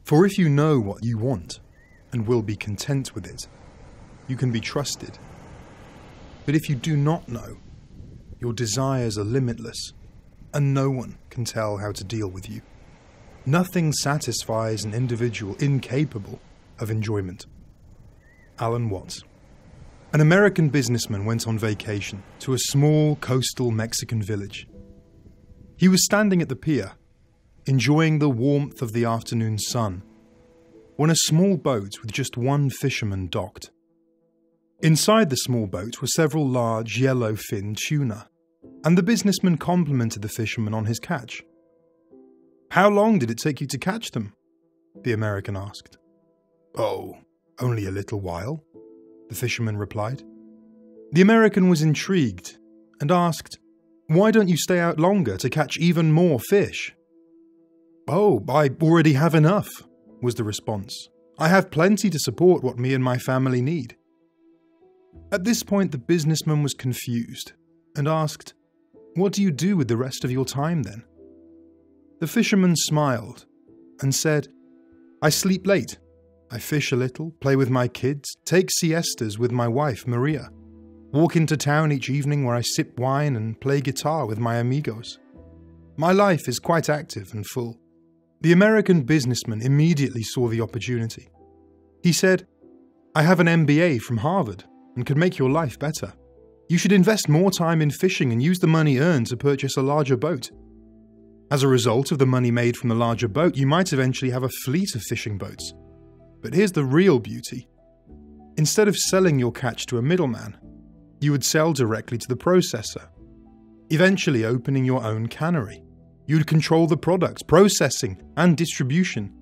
For if you know what you want, and will be content with it, you can be trusted. But if you do not know, your desires are limitless, and no one can tell how to deal with you. Nothing satisfies an individual incapable of enjoyment. Alan Watts. An American businessman went on vacation to a small coastal Mexican village. He was standing at the pier, enjoying the warmth of the afternoon sun, when a small boat with just one fisherman docked. Inside the small boat were several large yellow-fin tuna, and the businessman complimented the fisherman on his catch. "How long did it take you to catch them?" the American asked. "Oh, only a little while," the fisherman replied. The American was intrigued and asked, "Why don't you stay out longer to catch even more fish?" "Oh, I already have enough," was the response. "I have plenty to support what me and my family need." At this point, the businessman was confused and asked, "What do you do with the rest of your time then?" The fisherman smiled and said, "I sleep late. I fish a little, play with my kids, take siestas with my wife, Maria, walk into town each evening where I sip wine and play guitar with my amigos. My life is quite active and full." The American businessman immediately saw the opportunity. He said, "I have an MBA from Harvard and could make your life better. You should invest more time in fishing and use the money earned to purchase a larger boat. As a result of the money made from the larger boat, you might eventually have a fleet of fishing boats. But here's the real beauty. Instead of selling your catch to a middleman, you would sell directly to the processor, eventually opening your own cannery. You would control the products, processing, and distribution.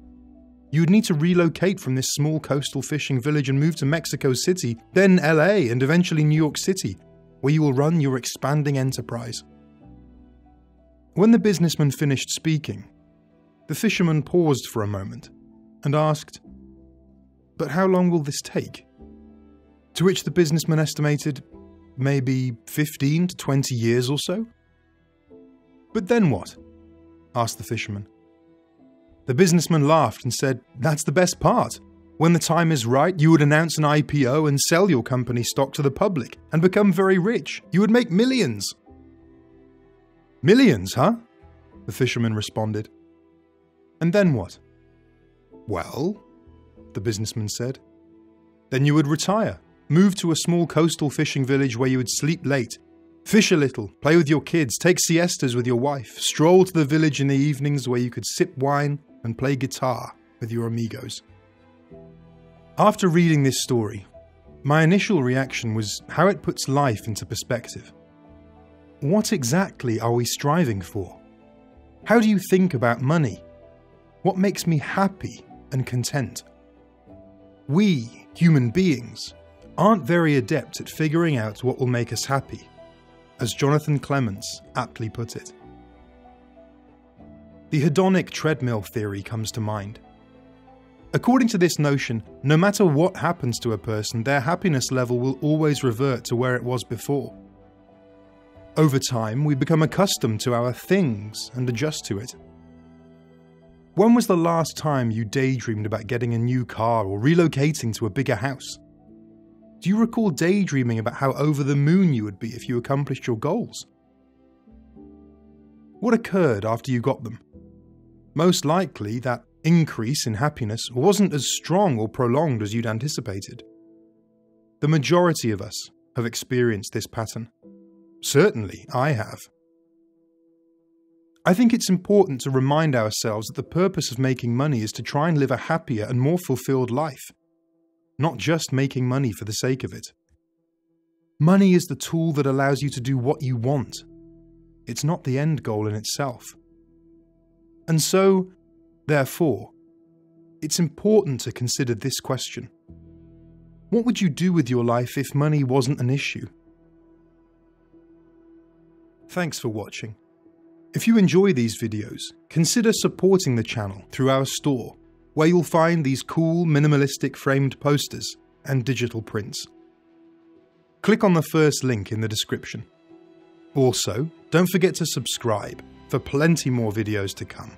You would need to relocate from this small coastal fishing village and move to Mexico City, then LA, and eventually New York City, where you will run your expanding enterprise." When the businessman finished speaking, the fisherman paused for a moment and asked, "But how long will this take?" To which the businessman estimated maybe 15 to 20 years or so. "But then what?" asked the fisherman. The businessman laughed and said, "That's the best part. When the time is right, you would announce an IPO and sell your company stock to the public and become very rich. You would make millions." "Millions, huh?" the fisherman responded. "And then what?" "Well," the businessman said, "then you would retire, move to a small coastal fishing village where you would sleep late, fish a little, play with your kids, take siestas with your wife, stroll to the village in the evenings where you could sip wine and play guitar with your amigos." After reading this story, my initial reaction was how it puts life into perspective. What exactly are we striving for? How do you think about money? What makes me happy and content? We, human beings, aren't very adept at figuring out what will make us happy, as Jonathan Clements aptly put it. The hedonic treadmill theory comes to mind. According to this notion, no matter what happens to a person, their happiness level will always revert to where it was before. Over time, we become accustomed to our things and adjust to it. When was the last time you daydreamed about getting a new car or relocating to a bigger house? Do you recall daydreaming about how over the moon you would be if you accomplished your goals? What occurred after you got them? Most likely, that increase in happiness wasn't as strong or prolonged as you'd anticipated. The majority of us have experienced this pattern. Certainly, I have. I think it's important to remind ourselves that the purpose of making money is to try and live a happier and more fulfilled life, not just making money for the sake of it. Money is the tool that allows you to do what you want. It's not the end goal in itself. And so, therefore, it's important to consider this question. What would you do with your life if money wasn't an issue? Thanks for watching. If you enjoy these videos, consider supporting the channel through our store, where you'll find these cool, minimalistic framed posters and digital prints. Click on the first link in the description. Also, don't forget to subscribe for plenty more videos to come.